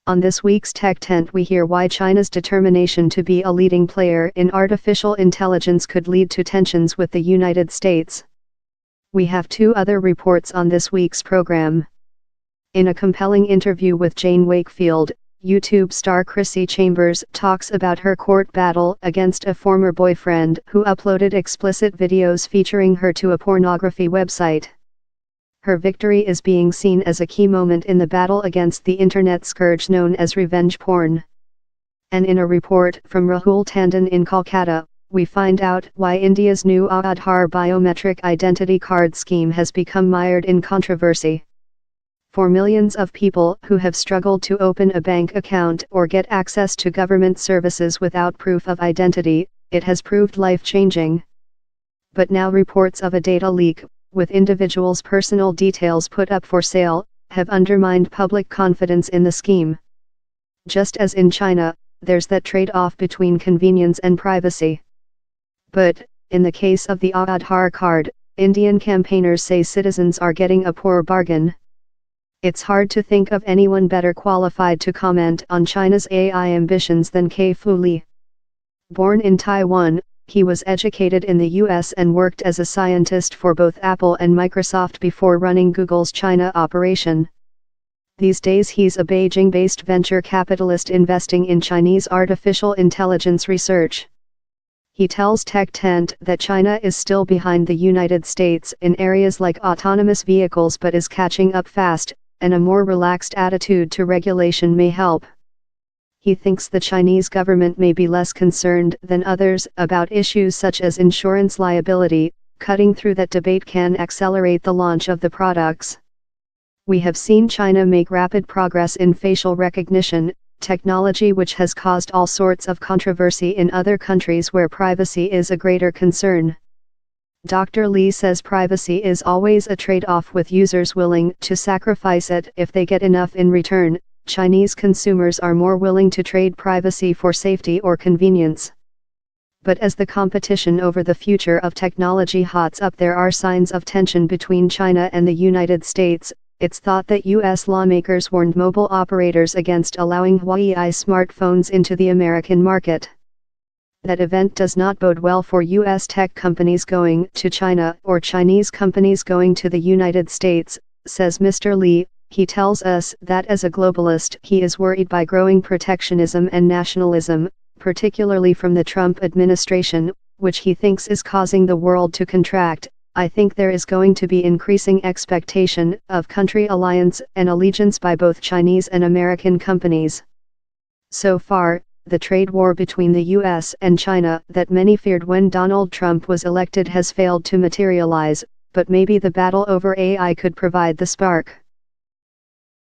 On this week's Tech Tent we hear why China's determination to be a leading player in artificial intelligence could lead to tensions with the United States. We have two other reports on this week's program. In a compelling interview with Jane Wakefield, YouTube star Chrissy Chambers talks about her court battle against a former boyfriend who uploaded explicit videos featuring her to a pornography website. Her victory is being seen as a key moment in the battle against the internet scourge known as revenge porn. And in a report from Rahul Tandon in Kolkata, we find out why India's new Aadhaar biometric identity card scheme has become mired in controversy. For millions of people who have struggled to open a bank account or get access to government services without proof of identity, it has proved life-changing. But now reports of a data leak, with individuals' personal details put up for sale, have undermined public confidence in the scheme. Just as in China, there's that trade-off between convenience and privacy. But, in the case of the Aadhaar card, Indian campaigners say citizens are getting a poor bargain. It's hard to think of anyone better qualified to comment on China's AI ambitions than Kai-Fu Lee. Born in Taiwan, he was educated in the US and worked as a scientist for both Apple and Microsoft before running Google's China operation. These days he's a Beijing-based venture capitalist investing in Chinese artificial intelligence research. He tells Tech Tent that China is still behind the United States in areas like autonomous vehicles but is catching up fast, and a more relaxed attitude to regulation may help. He thinks the Chinese government may be less concerned than others about issues such as insurance liability. Cutting through that debate can accelerate the launch of the products. We have seen China make rapid progress in facial recognition, technology which has caused all sorts of controversy in other countries where privacy is a greater concern. Dr. Lee says privacy is always a trade-off with users willing to sacrifice it if they get enough in return. Chinese consumers are more willing to trade privacy for safety or convenience. But as the competition over the future of technology hots up, there are signs of tension between China and the United States. It's thought that U.S. lawmakers warned mobile operators against allowing Huawei smartphones into the American market. That event does not bode well for U.S. tech companies going to China or Chinese companies going to the United States, says Mr. Lee. He tells us that as a globalist he is worried by growing protectionism and nationalism, particularly from the Trump administration, which he thinks is causing the world to contract. I think there is going to be increasing expectation of country alliance and allegiance by both Chinese and American companies. So far, the trade war between the US and China that many feared when Donald Trump was elected has failed to materialize, but maybe the battle over AI could provide the spark.